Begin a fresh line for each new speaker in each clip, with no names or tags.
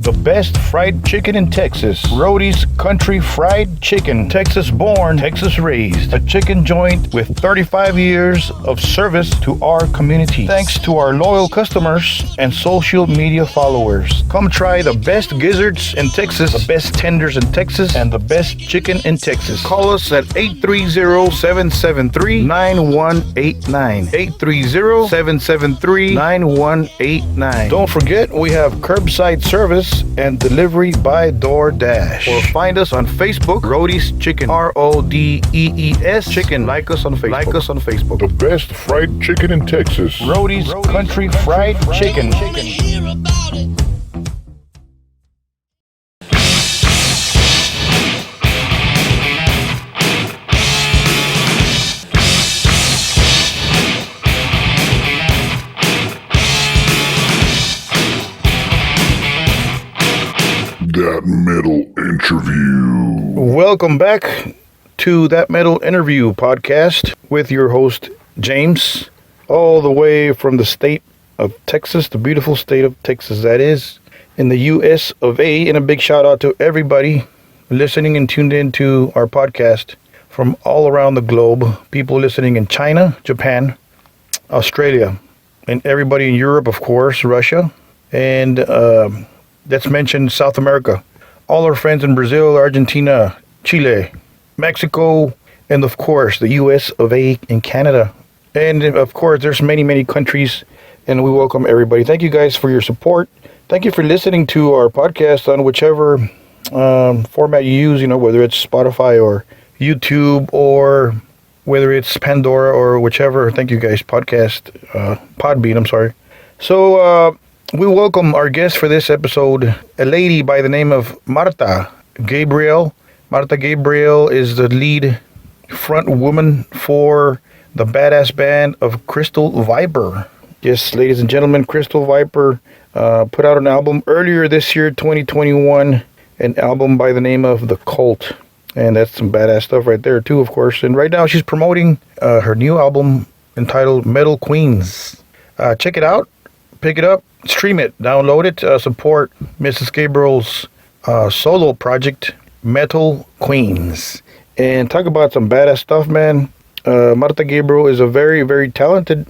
The best fried chicken in Texas. Rody's Country Fried Chicken. Texas born, Texas raised. A chicken joint with 35 years of service to our community. Thanks to our loyal customers and social media followers. Come try the best gizzards in Texas, the best tenders in Texas, and the best chicken in Texas. Call us at 830-773-9189. 830-773-9189. Don't forget, we have curbside service and delivery by DoorDash. Or find us on Facebook, Rody's Chicken. RODEES Chicken. Like us on Facebook.
The best fried chicken in Texas.
Rody's Country Fried Chicken.
That Metal Interview.
Welcome back to That Metal Interview podcast with your host, James, all the way from the state of Texas, the beautiful state of Texas, that is, in the US of A. And a big shout out to everybody listening and tuned in to our podcast from all around the globe. People listening in China, Japan, Australia, and everybody in Europe, of course, Russia, and let's mention South America. All our friends in Brazil, Argentina, Chile, Mexico, and of course the US of A and Canada. And of course there's many countries, and we welcome everybody. Thank you guys for your support. Thank you for listening to our podcast on whichever format you use, whether it's Spotify or YouTube or whether it's Pandora or whichever. Thank you guys. Podbean, I'm sorry. So we welcome our guest for this episode, a lady by the name of Marta Gabriel. Marta Gabriel is the lead front woman for the badass band of Crystal Viper. Yes, ladies and gentlemen, Crystal Viper put out an album earlier this year, 2021, an album by the name of The Cult. And that's some badass stuff right there too, of course. And right now she's promoting her new album entitled Metal Queens. Check it out, pick it up, stream it, download it, support Mrs. Gabriel's solo project, Metal Queens. And talk about some badass stuff, man. Marta Gabriel is a very talented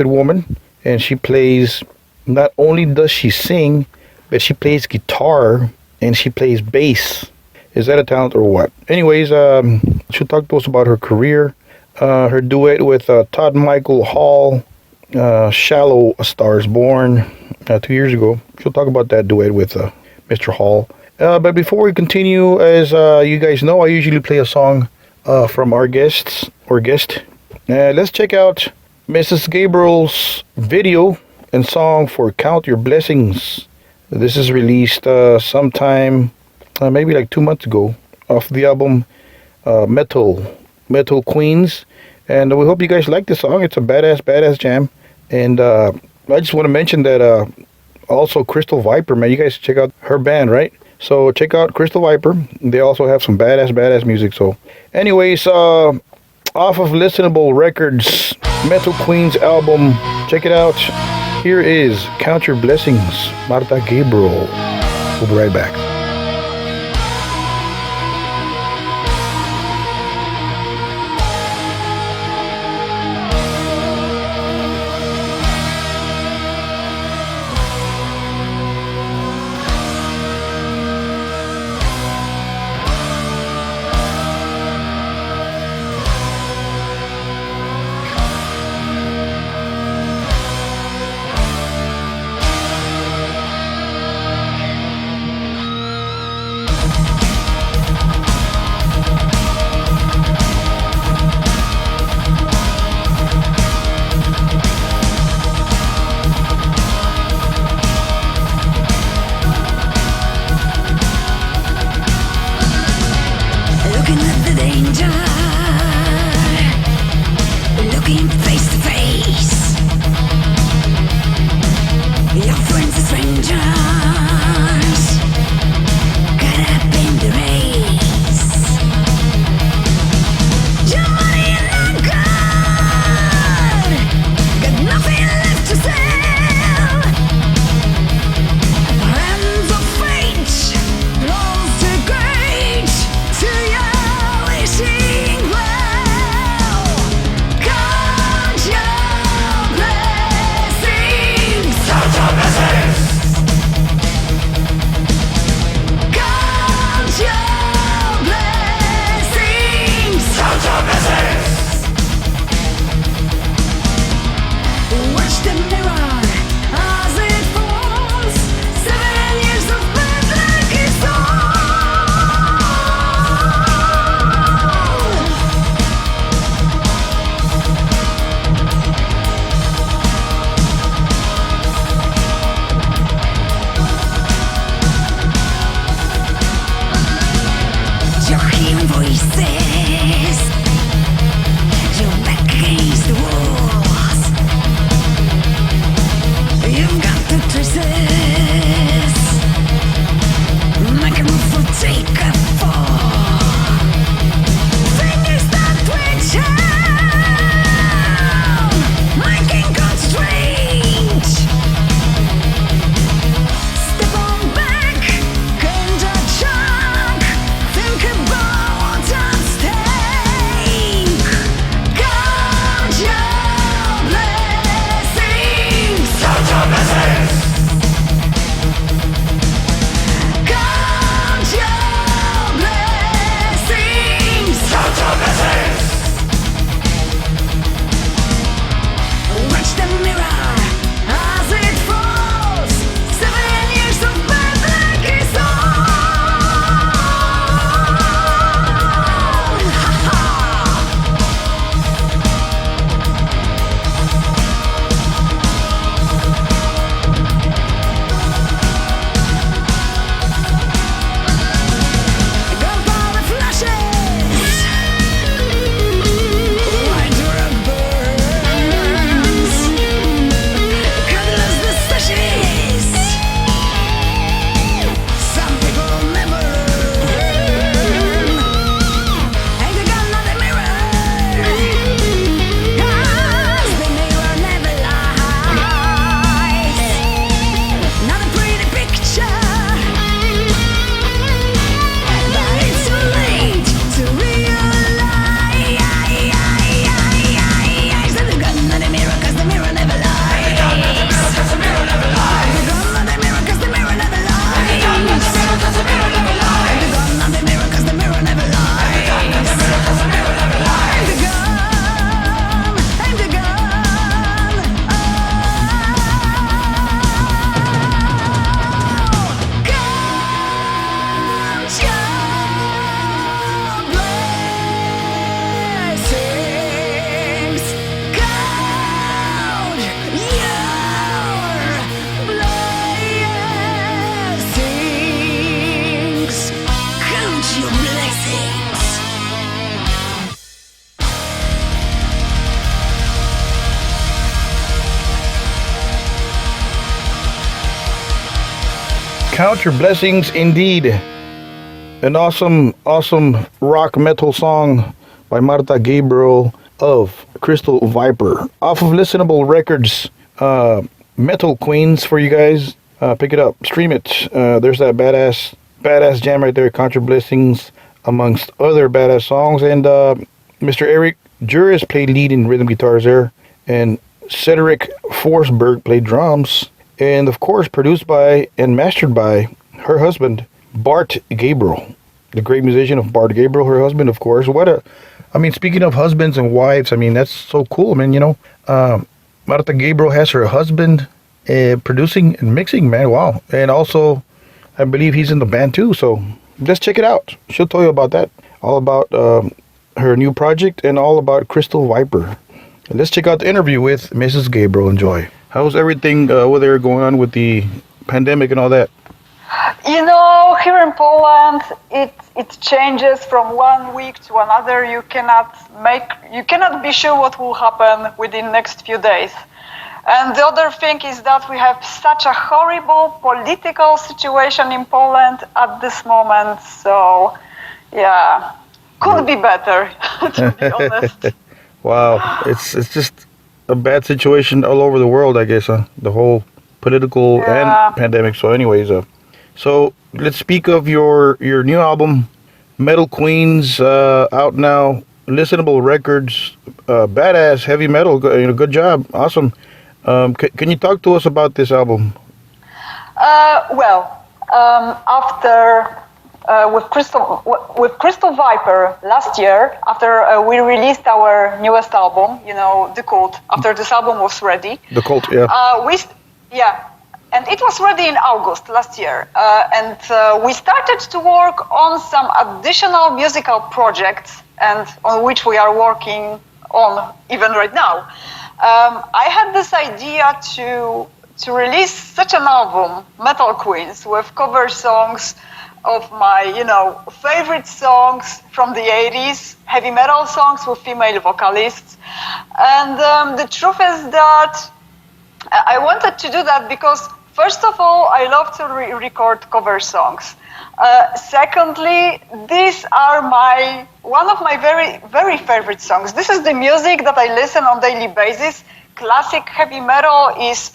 woman, and she plays, not only does she sing, but she plays guitar and she plays bass. Is that a talent or what? Anyways, she'll talk to us about her career, her duet with Todd Michael Hall, Shallow, A Star Is Born, 2 years ago. She'll talk about that duet with Mr. Hall. But before we continue, as you guys know, I usually play a song from our guest. Let's check out Mrs. Gabriel's video and song for Count Your Blessings. This is released sometime, maybe like 2 months ago, off the album Metal Queens. And we hope you guys like this song. It's a badass jam. And I just want to mention that also Crystal Viper, man, you guys check out her band, right? So check out Crystal Viper. They also have some badass music. So anyways, off of Listenable Records, Metal Queens album, check it out. Here is Count Your Blessings, Marta Gabriel. We'll be right back.
Hands of
Count Your Blessings Indeed. An awesome rock metal song by Marta Gabriel of Crystal Viper. Off of Listenable Records. Metal Queens for you guys. Pick it up. Stream it. There's that badass jam right there. Count Your Blessings amongst other badass songs. And Mr. Eric Juris played lead and rhythm guitars there. And Cedric Forsberg played drums. And of course, produced by and mastered by her husband, Bart Gabriel, the great musician of Bart Gabriel, her husband, of course. Speaking of husbands and wives, that's so cool, man. Marta Gabriel has her husband producing and mixing, man. Wow. And also, I believe he's in the band too. So just check it out. She'll tell you about that. All about her new project and all about Crystal Viper. And let's check out the interview with Mrs. Gabriel. Enjoy. How's everything over there going on with the pandemic and all that?
Here in Poland, it changes from 1 week to another. You cannot be sure what will happen within next few days. And the other thing is that we have such a horrible political situation in Poland at this moment. So, yeah, could be better, to be honest.
Wow, it's just a bad situation all over the world, I guess. The whole political and pandemic. So, anyways, so let's speak of your new album, Metal Queens, out now. Listenable Records, badass heavy metal. Good job, awesome. Can you talk to us about this album?
After with Crystal Viper last year, after we released our newest album, The Cult. After this album was ready,
The Cult, yeah.
And it was ready in August last year, and we started to work on some additional musical projects, and on which we are working on even right now. I had this idea to release such an album, Metal Queens, with cover songs of my, favorite songs from the 80s, heavy metal songs with female vocalists. And the truth is that I wanted to do that because, first of all, I love to record cover songs. Secondly, these are one of my very, very favorite songs. This is the music that I listen on daily basis. Classic heavy metal is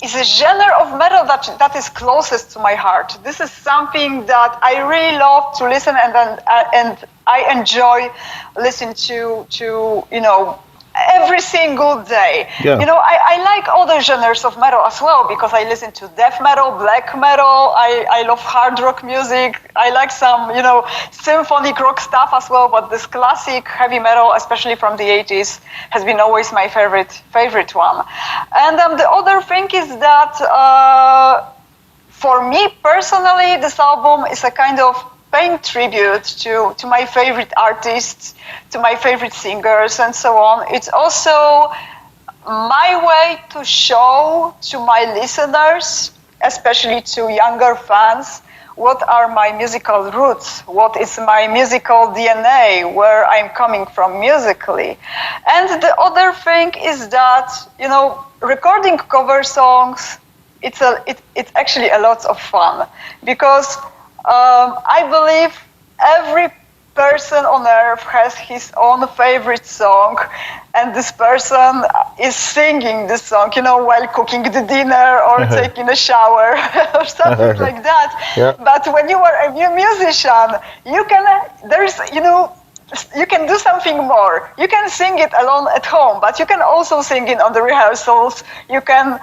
a genre of metal that is closest to my heart. This is something that I really love to listen and I enjoy listening to every single day.
Yeah.
I like other genres of metal as well, because I listen to death metal, black metal, I love hard rock music, I like some, symphonic rock stuff as well, but this classic heavy metal, especially from the 80s, has been always my favorite one. And the other thing is that for me personally, this album is a kind of paying tribute to my favorite artists, to my favorite singers, and so on. It's also my way to show to my listeners, especially to younger fans, what are my musical roots, what is my musical DNA, where I'm coming from musically. And the other thing is that, recording cover songs, it's actually a lot of fun, because I believe every person on earth has his own favorite song, and this person is singing this song, while cooking the dinner or taking a shower or something like that.
Yeah.
But when you are a new musician, you can do something more. You can sing it alone at home, but you can also sing it on the rehearsals. You can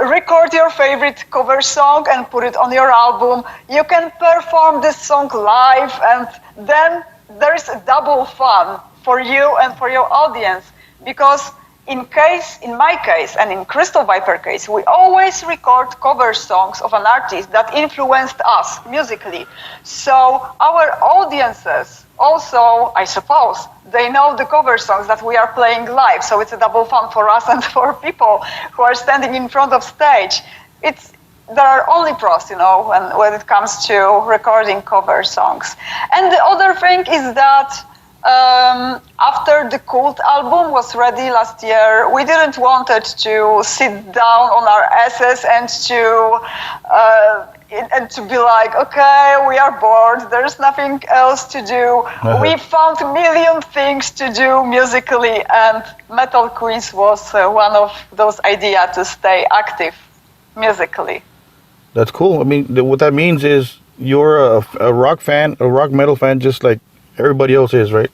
record your favorite cover song and put it on your album. You can perform this song live, and then there is a double fun for you and for your audience, because in my case and in Crystal Viper case, we always record cover songs of an artist that influenced us musically. So our audiences also, I suppose, they know the cover songs that we are playing live. So it's a double fun for us and for people who are standing in front of stage. There are only pros, when it comes to recording cover songs. And the other thing is that after the Cult album was ready last year, we didn't want to sit down on our asses and to and to be like, okay, we are bored, there's nothing else to do. We found a million things to do musically, and Metal Queens was one of those ideas to stay active musically.
That's cool. I mean, what that means is you're a rock fan, a rock metal fan, just like everybody else is, right?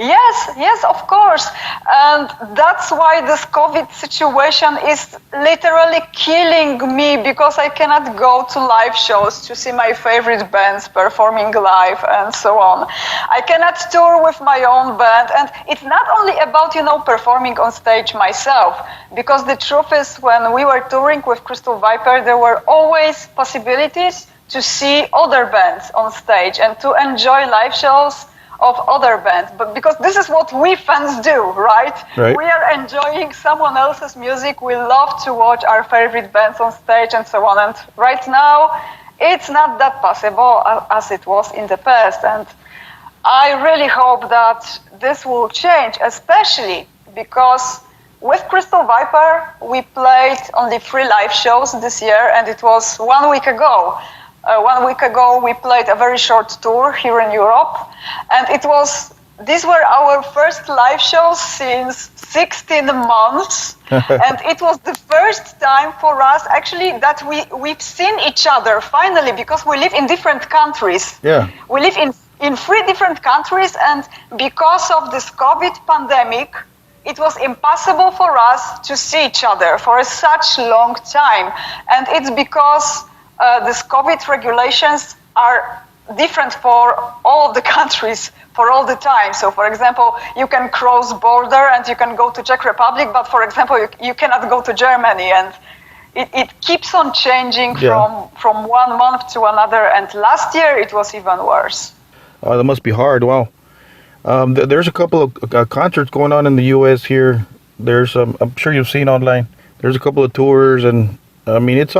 Yes, of course. And that's why this COVID situation is literally killing me, because I cannot go to live shows to see my favorite bands performing live and so on. I cannot tour with my own band. And it's not only about, performing on stage myself, because the truth is, when we were touring with Crystal Viper, there were always possibilities to see other bands on stage and to enjoy live shows of other bands, but because this is what we fans do, right? We are enjoying someone else's music. We love to watch our favorite bands on stage and so on. And right now, it's not that possible as it was in the past. And I really hope that this will change, especially because with Crystal Viper, we played only 3 live shows this year, and it was 1 week ago. 1 week ago, we played a very short tour here in Europe, and these were our first live shows since 16 months, and it was the first time for us actually that we've seen each other finally, because we live in different countries.
Yeah.
We live in 3 different countries, and because of this COVID pandemic, it was impossible for us to see each other for such long time, and it's because these COVID regulations are different for all the countries for all the time. So, for example, you can cross border and you can go to Czech Republic, but for example, you cannot go to Germany, and it keeps on changing from 1 month to another. And last year it was even worse.
That must be hard. Wow. There's a couple of concerts going on in the U.S. here. There's I'm sure you've seen online. There's a couple of tours, and I mean it's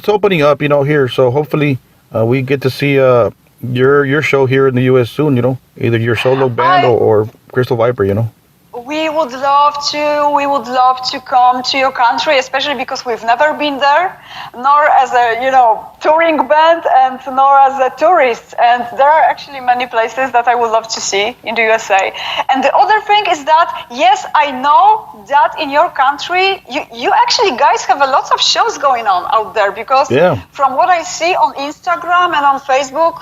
opening up, here. So hopefully we get to see your show here in the U.S. soon, either your solo band or Crystal Viper,
We would love to come to your country, especially because we've never been there, nor as a, touring band and nor as a tourist. And there are actually many places that I would love to see in the USA. And the other thing is that, yes, I know that in your country, you actually guys have a lot of shows going on out there, because from what I see on Instagram and on Facebook,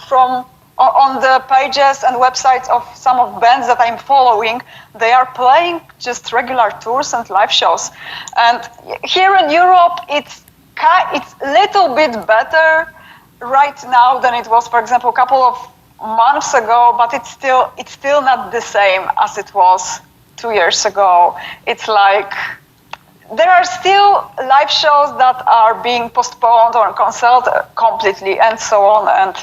on the pages and websites of some of bands that I'm following, they are playing just regular tours and live shows. And here in Europe, it's a little bit better right now than it was, for example, a couple of months ago, but it's still not the same as it was 2 years ago. It's like there are still live shows that are being postponed or canceled completely and so on. And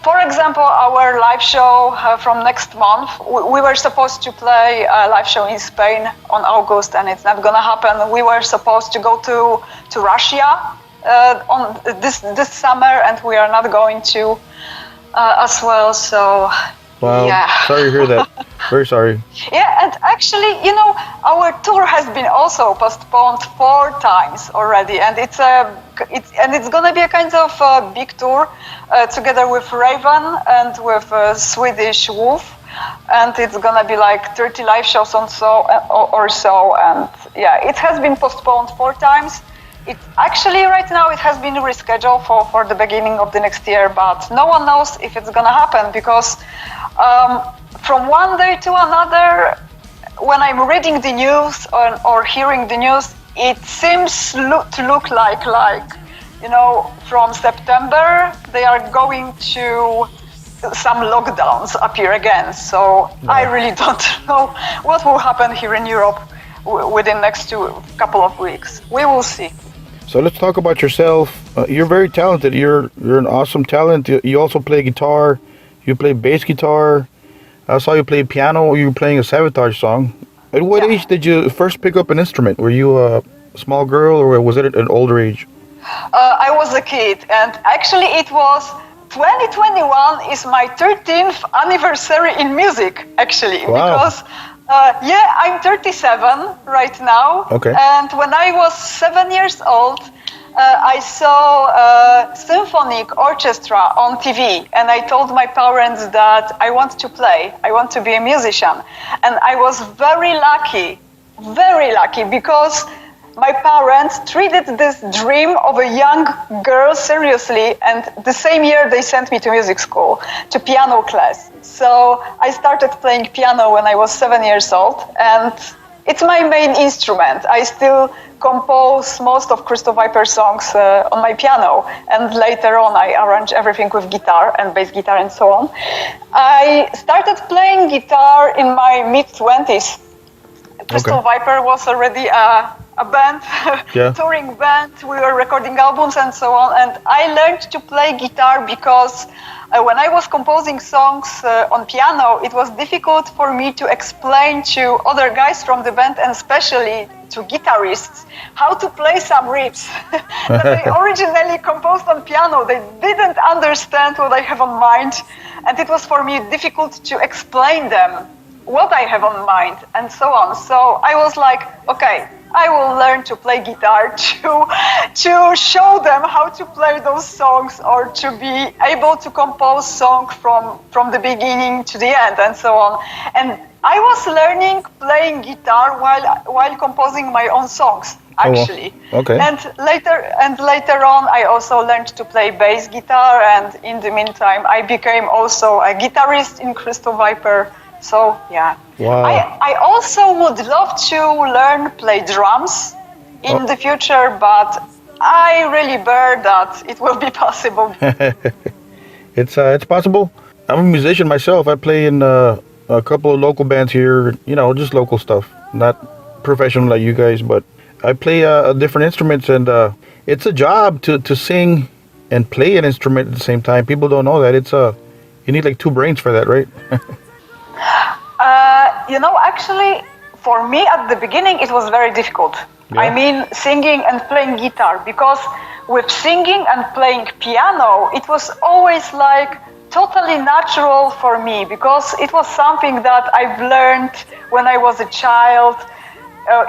for example, our live show from next month, we were supposed to play a live show in Spain on August, and it's not going to happen. We were supposed to go to Russia on this summer, and we are not going to as well. So,
wow. Sorry to hear that. Very sorry.
Yeah, and actually, our tour has been also postponed 4 times already, and it's going to be a kind of big tour together with Raven and with Swedish Wolf, and it's going to be like 30 live shows or so, and it has been postponed 4 times. It actually right now it has been rescheduled for the beginning of the next year, but no one knows if it's going to happen, because from one day to another, when I'm reading the news or hearing the news, it seems to look like from September they are going to some lockdowns appear again. So I really don't know what will happen here in Europe within next couple of weeks. We will see.
So let's talk about yourself. You're very talented. You're an awesome talent. You also play guitar. You play bass guitar. I saw you play piano. You were playing a Sabotage song. At what age did you first pick up an instrument? Were you a small girl, or was it at an older age?
I was a kid, and actually it was 2021 is my 13th anniversary in music, actually.
Wow.
Because I'm 37 right now.
Okay.
And when I was 7 years old, I saw a symphonic orchestra on TV, and I told my parents that I want to play, I want to be a musician. And I was very lucky, because my parents treated this dream of a young girl seriously, and the same year they sent me to music school, to piano class. So I started playing piano when I was 7 years old, and it's my main instrument. I still compose most of Crystal Viper songs on my piano, and later on I arrange everything with guitar and bass guitar and so on. I started playing guitar in my mid-20s. Crystal Viper was already a band, touring band. We were recording albums and so on. And I learned to play guitar because when I was composing songs on piano, it was difficult for me to explain to other guys from the band, and especially to guitarists, how to play some riffs that they originally composed on piano. They didn't understand what I have on mind, and it was for me difficult to explain them what I have on mind and so on. So I was like, okay, I will learn to play guitar to show them how to play those songs, or to be able to compose songs from the beginning to the end and so on. And I was learning playing guitar while composing my own songs, actually.
Okay.
And later on, I also learned to play bass guitar, and in the meantime, I became also a guitarist in Crystal Viper. So yeah.
Wow.
I also would love to learn play drums in the future, but I really bear that it will be possible.
It's possible. I'm a musician myself. I play in a couple of local bands here, just local stuff. Not professional like you guys, but I play different instruments, and it's a job to sing and play an instrument at the same time. People don't know that. You need like two brains for that, right?
Actually, for me at the beginning, it was very difficult.
Yeah.
I mean, singing and playing guitar, because with singing and playing piano, it was always like totally natural for me, because it was something that I've learned when I was a child.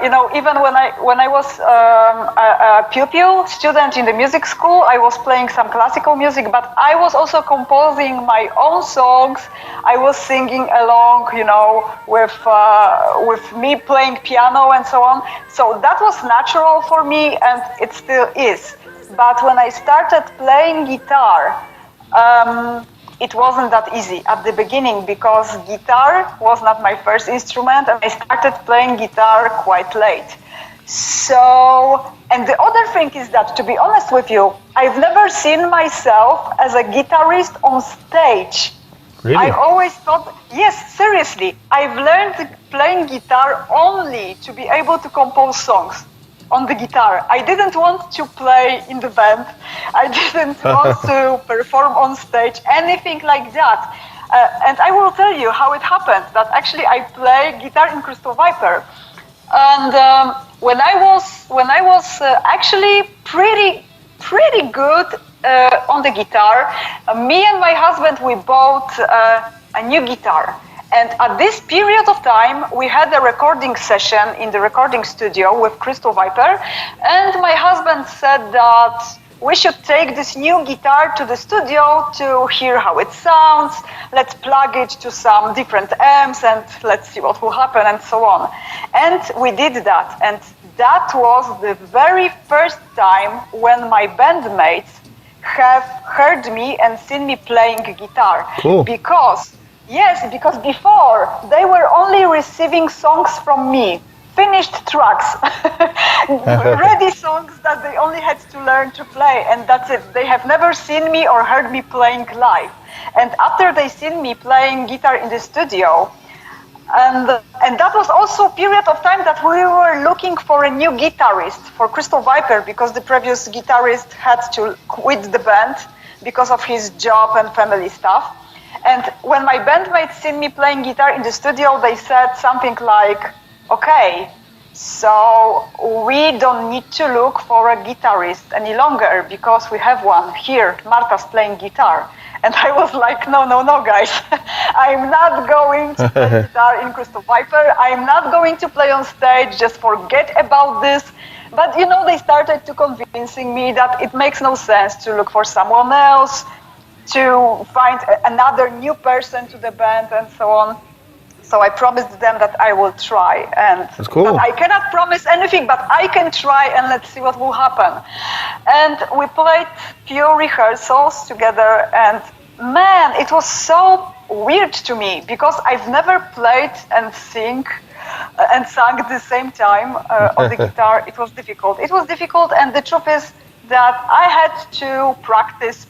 Even when I was a pupil student in the music school, I was playing some classical music, but I was also composing my own songs. I was singing along, with me playing piano and so on. So that was natural for me, and it still is. But when I started playing guitar, it wasn't that easy at the beginning, because guitar was not my first instrument, and I started playing guitar quite late. So, and the other thing is that, to be honest with you, I've never seen myself as a guitarist on stage.
Really?
I always thought, yes, seriously, I've learned playing guitar only to be able to compose songs on the guitar. I didn't want to play in the band. I didn't want to perform on stage, anything like that. And I will tell you how it happened, that actually I play guitar in Crystal Viper. And when I was actually pretty good on the guitar, me and my husband, we bought a new guitar. And at this period of time, we had a recording session in the recording studio with Crystal Viper, and my husband said that we should take this new guitar to the studio to hear how it sounds. Let's plug it to some different amps and let's see what will happen and so on. And we did that. And that was the very first time when my bandmates have heard me and seen me playing guitar.
Cool.
Because before they were only receiving songs from me, finished tracks, ready songs that they only had to learn to play, and that's it. They have never seen me or heard me playing live. And after they seen me playing guitar in the studio, and that was also a period of time that we were looking for a new guitarist for Crystal Viper, because the previous guitarist had to quit the band because of his job and family stuff. And when my bandmates seen me playing guitar in the studio, they said something like, okay, so we don't need to look for a guitarist any longer, because we have one here. Marta's playing guitar. And I was like, no, guys. I'm not going to play guitar in Crystal Viper. I'm not going to play on stage. Just forget about this. But they started to convincing me that it makes no sense to look for someone else, to find another new person to the band and so on. So I promised them that I will try, and
That's cool.
But I cannot promise anything, but I can try, and let's see what will happen. And we played few rehearsals together, and man, it was so weird to me because I've never played and sung at the same time on the guitar. It was difficult. And the truth is that I had to practice,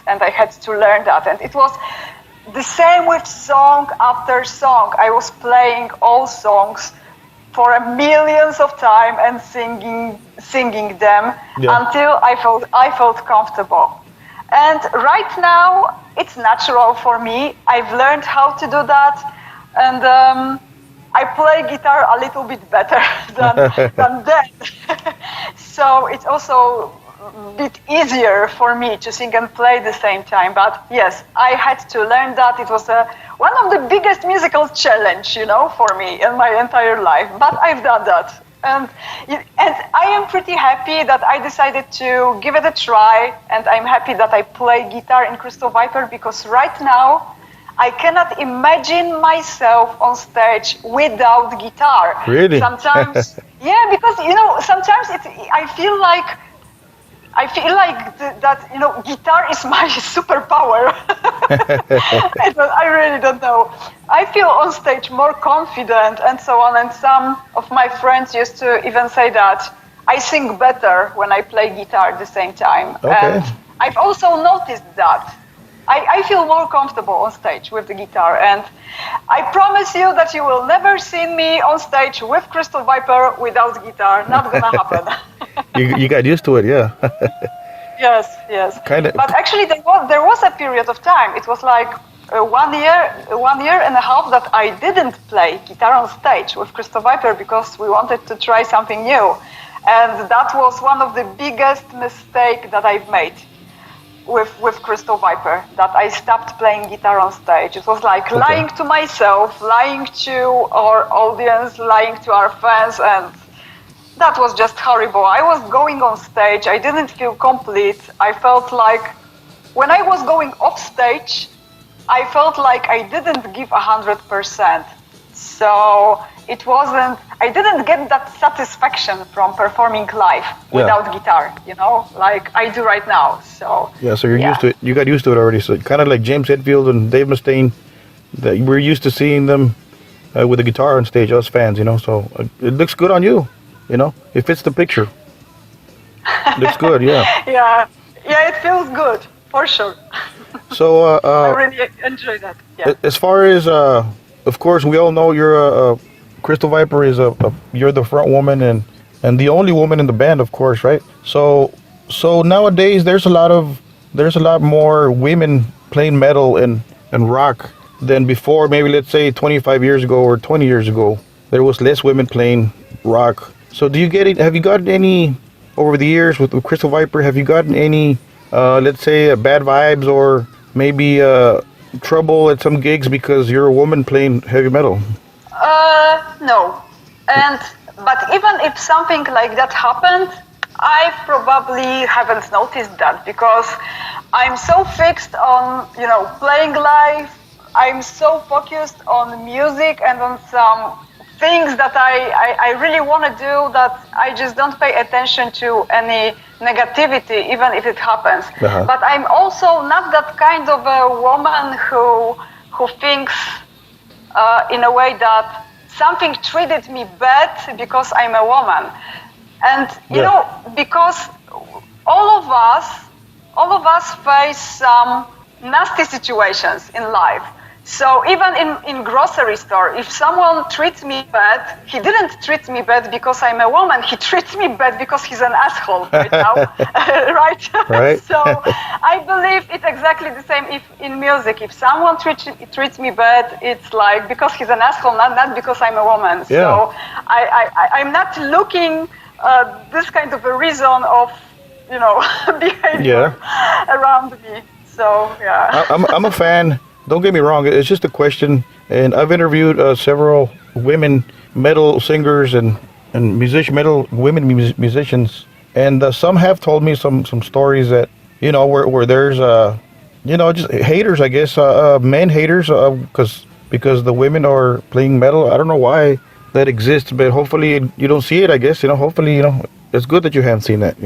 and I had to learn that. And it was the same with song after song. I was playing all songs for millions of time and singing them until I felt comfortable. And right now, it's natural for me. I've learned how to do that, and I play guitar a little bit better than then. So it's also a bit easier for me to sing and play at the same time. But yes, I had to learn that. It was one of the biggest musical challenge, for me in my entire life. But I've done that. And I am pretty happy that I decided to give it a try, and I'm happy that I play guitar in Crystal Viper, because right now I cannot imagine myself on stage without guitar.
Really?
Sometimes, yeah, because sometimes I feel like that guitar is my superpower. I really don't know. I feel on stage more confident and so on, and some of my friends used to even say that I sing better when I play guitar at the same time.
Okay.
And I've also noticed that I feel more comfortable on stage with the guitar, and I promise you that you will never see me on stage with Crystal Viper without guitar. Not gonna happen.
You got used to it, yeah.
Yes.
Kinda.
But actually, there was a period of time. It was like 1 year and a half that I didn't play guitar on stage with Crystal Viper because we wanted to try something new, and that was one of the biggest mistakes that I've made with Crystal Viper. That I stopped playing guitar on stage. It was like lying to myself, lying to our audience, lying to our fans, and that was just horrible. I was going on stage, I didn't feel complete. I felt like when I was going off stage, I felt like I didn't give 100%. So I didn't get that satisfaction from performing live without guitar, like I do right now. So
so you're used to it. You got used to it already. So kind of like James Hetfield and Dave Mustaine, that we're used to seeing them with a guitar on stage, us fans, So it looks good on you. It fits the picture. Looks good, yeah.
Yeah, it feels good, for sure.
So,
I really enjoy that. Yeah.
As far as, of course, we all know you're Crystal Viper is you're the front woman and the only woman in the band, of course, right? So nowadays there's a lot more women playing metal and rock than before. Maybe let's say 25 years ago or 20 years ago, there was less women playing rock. So have you gotten any, over the years with Crystal Viper, have you gotten any, let's say, bad vibes or maybe trouble at some gigs because you're a woman playing heavy metal?
No. But even if something like that happened, I probably haven't noticed that because I'm so fixed on, playing live. I'm so focused on music and on some things that I really want to do that I just don't pay attention to any negativity, even if it happens. But I'm also not that kind of a woman who thinks in a way that something treated me bad because I'm a woman. And, because all of us face some nasty situations in life. So even in grocery store, if someone treats me bad, he didn't treat me bad because I'm a woman. He treats me bad because he's an asshole right now, right? So I believe it's exactly the same if in music. If someone treats me bad, it's like because he's an asshole, not because I'm a woman.
Yeah.
So I'm not looking this kind of a reason of behavior around me. So yeah.
I'm a fan. Don't get me wrong, it's just a question, and I've interviewed several women metal singers, and and metal women musicians, and some have told me some stories that where there's just haters, I guess, men haters, because the women are playing metal. I don't know why that exists, but hopefully you don't see it. I guess hopefully it's good that you haven't seen that.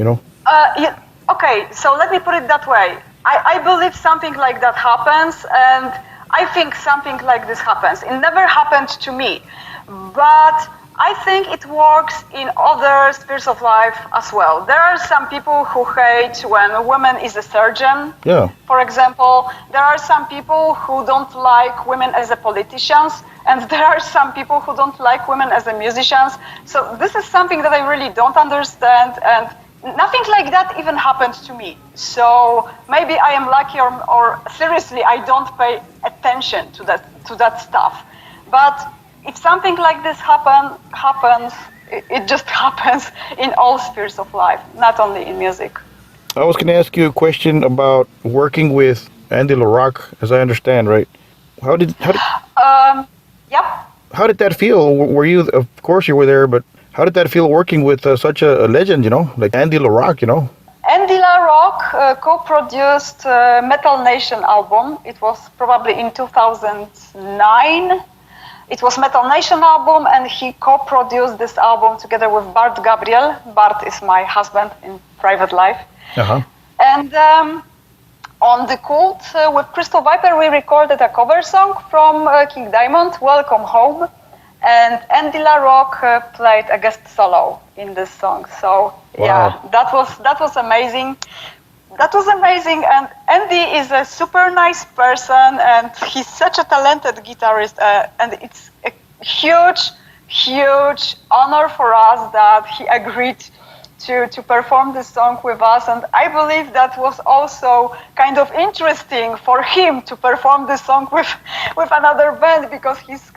Okay, so let me put it that way. I believe something like that happens, and I think something like this happens. It never happened to me, but I think it works in other spheres of life as well. There are some people who hate when a woman is a surgeon.
Yeah.
For example, there are some people who don't like women as a politicians, and there are some people who don't like women as a musicians. So this is something that I really don't understand, and nothing like that even happened to me. So maybe I am lucky, or seriously, I don't pay attention to that stuff. But if something like this happens, it just happens in all spheres of life, not only in music.
I was going to ask you a question about working with Andy Larocque, as I understand, right?
Yep.
How did that feel? Were you, of course you were there, but how did that feel working with such a legend, like Andy Larocque,
Andy Larocque co-produced Metal Nation album. It was probably in 2009. It was Metal Nation album, and he co-produced this album together with Marta Gabriel. Bart is my husband in private life.
Uh-huh.
And on the Cult with Crystal Viper, we recorded a cover song from King Diamond, Welcome Home. And Andy Larocque played a guest solo in this song. So yeah, that was amazing. That was amazing, and Andy is a super nice person, and he's such a talented guitarist, and it's a huge honor for us that he agreed to perform this song with us, and I believe that was also kind of interesting for him to perform this song with another band, because he's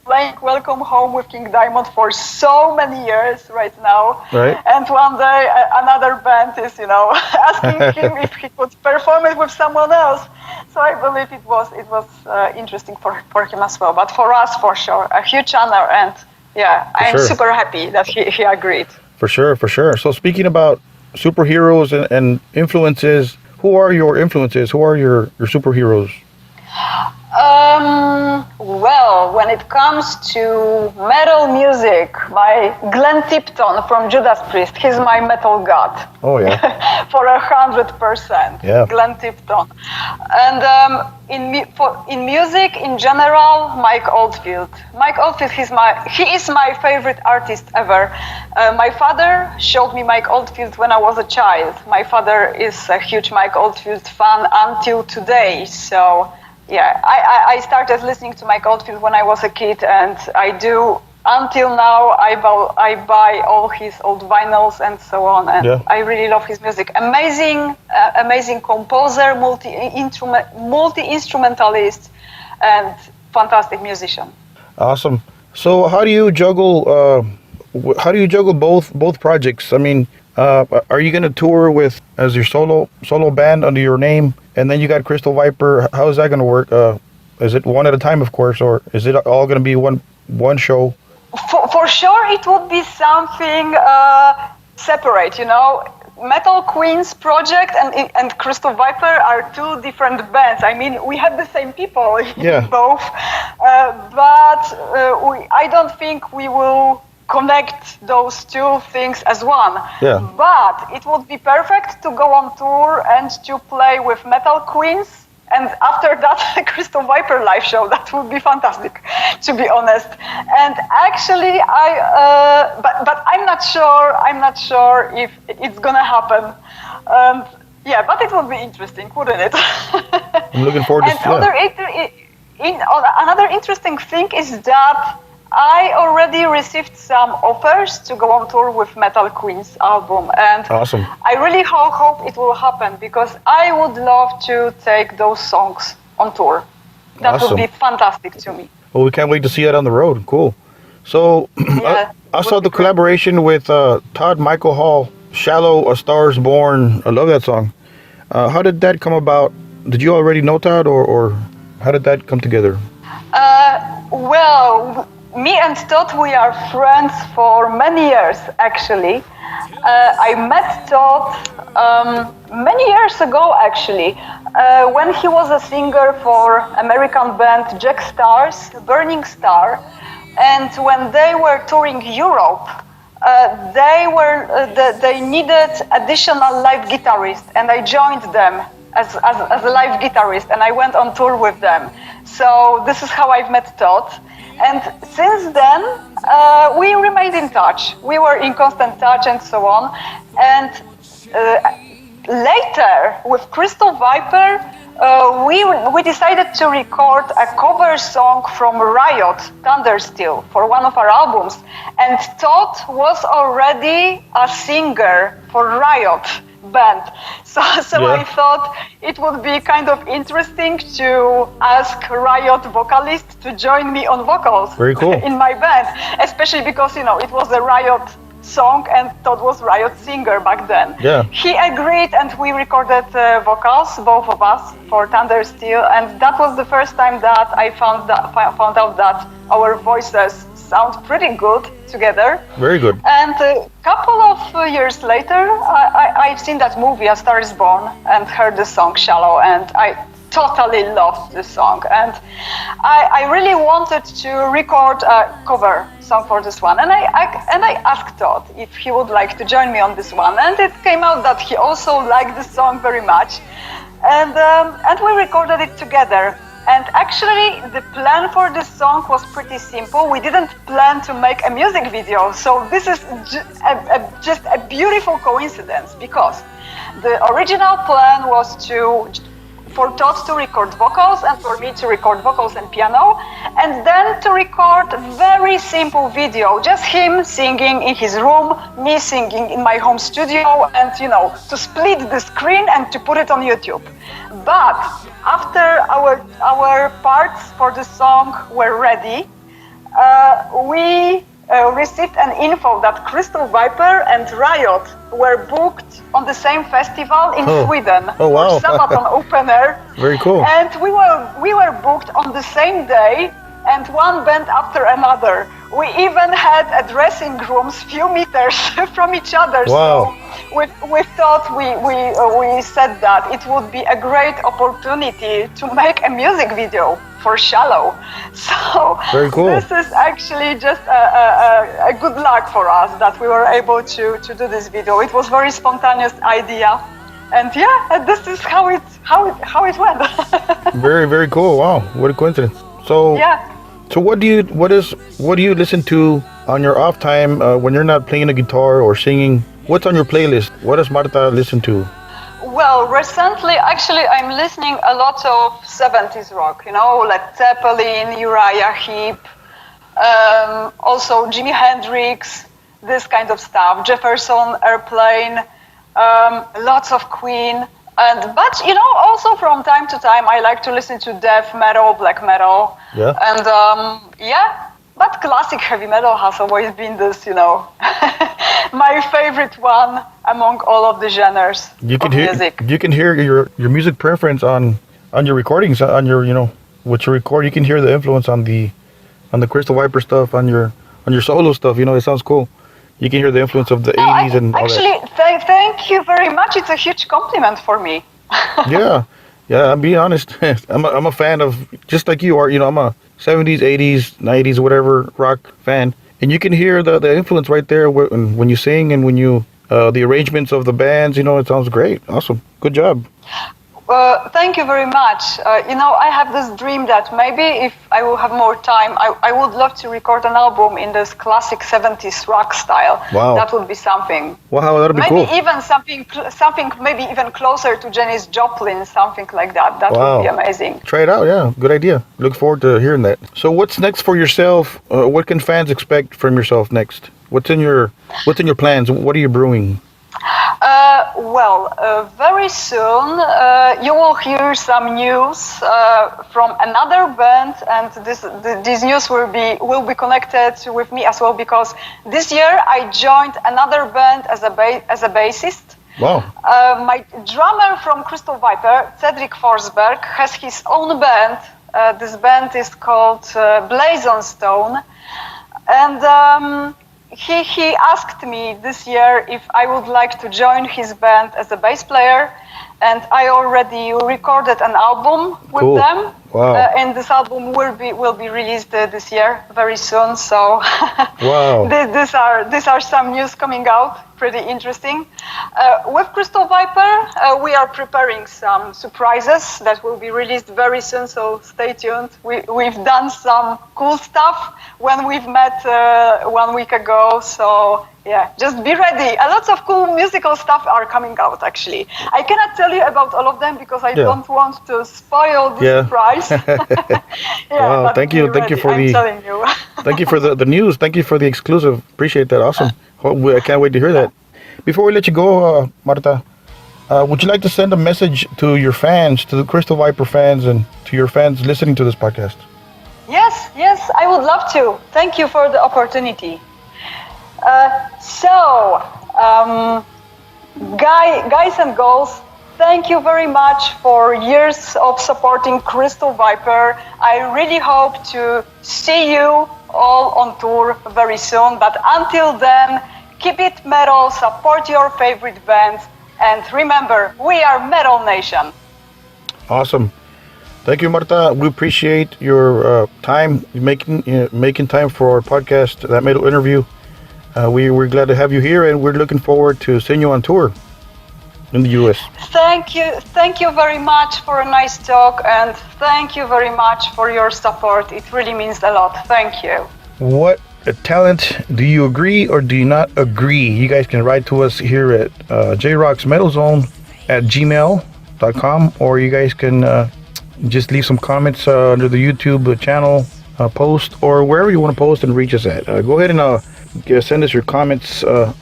playing Welcome Home with King Diamond for so many years right now.
Right.
And one day another band is, asking him if he could perform it with someone else. So I believe it was interesting for him as well. But for us, for sure, a huge honor. And yeah, I'm super happy that he agreed.
For sure. So speaking about superheroes and influences, who are your influences? Who are your superheroes?
Well, when it comes to metal music, my Glenn Tipton from Judas Priest, he's my metal god.
Oh yeah.
For 100%.
Yeah.
Glenn Tipton. And in music in general, Mike Oldfield. Mike Oldfield, he is my favorite artist ever. My father showed me Mike Oldfield when I was a child. My father is a huge Mike Oldfield fan until today. So yeah, I started listening to Mike Oldfield when I was a kid, and I do until now. I buy all his old vinyls and so on, and yeah. I really love his music. Amazing composer, multi-instrumentalist, and fantastic musician.
Awesome. So how do you juggle both projects? I mean, are you going to tour with as your solo band under your name, and then you got Crystal Viper? How is that going to work? Is it one at a time, of course, or is it all going to be one show?
For sure, it would be something separate. Metal Queens project and Crystal Viper are two different bands. I mean, we have the same people in both, but I don't think we will connect those two things as one.
Yeah.
But it would be perfect to go on tour and to play with Metal Queens, and after that Crystal Viper live show. That would be fantastic, to be honest. And actually but I'm not sure if it's gonna happen. Yeah, but it would be interesting, wouldn't it?
I'm looking forward to
it. Another interesting thing is that I already received some offers to go on tour with Metal Queens album, and
awesome.
I really hope it will happen, because I would love to take those songs on tour. That
awesome.
would be fantastic to me.
Well, we can't wait to see it on the road. Cool. So
yeah,
I saw the collaboration with Todd Michael Hall, Shallow, A Star Is Born. I love that song. How did that come about? Did you already know Todd, or how did that come together?
Well, me and Todd, we are friends for many years, actually. I met Todd many years ago, actually, when he was a singer for American band Jack Star's Burning Star. And when they were touring Europe, they needed additional live guitarists, and I joined them as a live guitarist, and I went on tour with them. So this is how I've met Todd. And since then, we remained in touch. We were in constant touch and so on. And later, with Crystal Viper, we decided to record a cover song from Riot, Thundersteel, for one of our albums. And Todd was already a singer for Riot band. So yeah. I thought it would be kind of interesting to ask Riot vocalist to join me on vocals.
Very cool.
In my band, especially because, it was a Riot song and Todd was Riot singer back then.
Yeah.
He agreed and we recorded vocals, both of us, for Thundersteel, and that was the first time that I found out that our voices sound pretty good together.
Very good.
And a couple of years later, I've seen that movie, A Star Is Born, and heard the song Shallow, and I totally loved this song. And I really wanted to record a cover song for this one. And I asked Todd if he would like to join me on this one. And it came out that he also liked this song very much. And we recorded it together. And actually, the plan for this song was pretty simple. We didn't plan to make a music video. So this is just a beautiful coincidence, because the original plan was for Todd to record vocals and for me to record vocals and piano, and then to record very simple video, just him singing in his room, me singing in my home studio, and to split the screen and to put it on YouTube. But after our parts for the song were ready, we received an info that Crystal Viper and Riot were booked on the same festival in Sweden.
Oh, wow.
For Sabaton Open Air.
Very cool.
And we were booked on the same day, and one band after another. We even had a dressing rooms few meters from each other.
Wow.
So we thought we said that it would be a great opportunity to make a music video for Shallow. So
very cool.
This is actually just a good luck for us that we were able to do this video. It was very spontaneous idea, and yeah, this is how it went.
Very, very cool. Wow, what a coincidence. So
yeah.
So what do you listen to on your off time when you're not playing the guitar or singing? What's on your playlist? What does Marta listen to?
Well, recently, actually, I'm listening a lot of 70s rock, Led Zeppelin, Uriah Heep, also Jimi Hendrix, this kind of stuff, Jefferson Airplane, lots of Queen. But also from time to time, I like to listen to death metal, black metal.
Yeah.
And but classic heavy metal has always been this, my favorite one among all of the genres of music.
You can hear your music preference on your recordings, on your what you record. You can hear the influence on the Crystal Viper stuff, on your solo stuff. It sounds cool. You can hear the influence of the 80s and all that.
Actually, thank you very much. It's a huge compliment for me.
Yeah, I'm being honest. I'm a fan of, just like you are. I'm a 70s, 80s, 90s, whatever rock fan, and you can hear the influence right there when you sing and when you the arrangements of the bands. It sounds great. Awesome. Good job.
Thank you very much. I have this dream that maybe if I will have more time, I would love to record an album in this classic 70s rock style.
Wow.
That would be something.
Wow, that'd be cool.
Maybe even something maybe even closer to Janis Joplin, something like that. That would be amazing.
Try it out, yeah. Good idea. Look forward to hearing that. So what's next for yourself? What can fans expect from yourself next? What's in your plans? What are you brewing?
Very soon you will hear some news from another band, and this news will be connected with me as well, because this year I joined another band as a bassist.
Wow.
My drummer from Crystal Viper, Cedric Forsberg, has his own band This band is called Blazonstone, and he asked me this year if I would like to join his band as a bass player, and I already recorded an album with
Cool.
them.
Wow.
And this album will be released this year very soon. So
Wow.
these are some news coming out. Pretty interesting. With Crystal Viper, we are preparing some surprises that will be released very soon. So stay tuned. We've done some cool stuff when we've met 1 week ago. So yeah, just be ready. A lot of cool musical stuff are coming out. Actually, I cannot tell you about all of them because I don't want to spoil the surprise.
Wow, thank you for
I'm telling you.
thank you for the news. Thank you for the exclusive. Appreciate that. Awesome. I can't wait to hear that. Before we let you go, Marta, would you like to send a message to your fans, to the Crystal Viper fans, and to your fans listening to this podcast?
Yes, I would love to. Thank you for the opportunity. Guys and girls, thank you very much for years of supporting Crystal Viper. I really hope to see you all on tour very soon. But until then, keep it metal, support your favorite bands, and remember, we are Metal Nation.
Awesome. Thank you, Marta. We appreciate your time, making time for our podcast, That Metal Interview. We're glad to have you here, and we're looking forward to seeing you on tour in the U.S.
Thank you very much for a nice talk, and thank you very much for your support. It really means a lot. Thank you.
What a talent. Do you agree or do you not agree? You guys can write to us here at jrocksmetalzone@gmail.com, or you guys can just leave some comments under the YouTube channel post, or wherever you want to post and reach us at. Go ahead and send us your comments of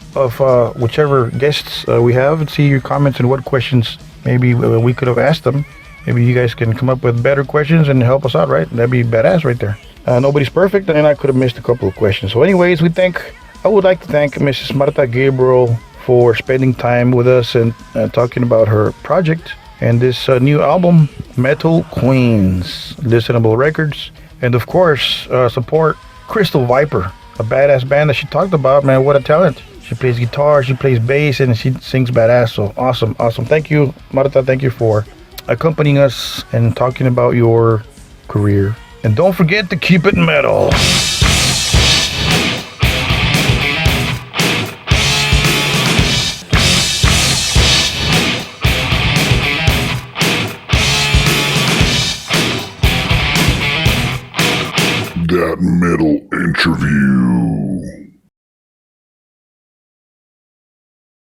whichever guests we have, and see your comments and what questions maybe we could have asked them. Maybe you guys can come up with better questions and help us out, right? That'd be badass right there. Nobody's perfect, and I could have missed a couple of questions. So anyways, I would like to thank Mrs. Marta Gabriel for spending time with us and talking about her project and this new album, Metal Queens, listenable records. And of course, support Crystal Viper, a badass band that she talked about. Man, what a talent. She plays guitar, she plays bass, and she sings badass. So awesome. Thank you, Marta. Thank you for accompanying us and talking about your career. And don't forget to keep it metal.
That Metal Interview.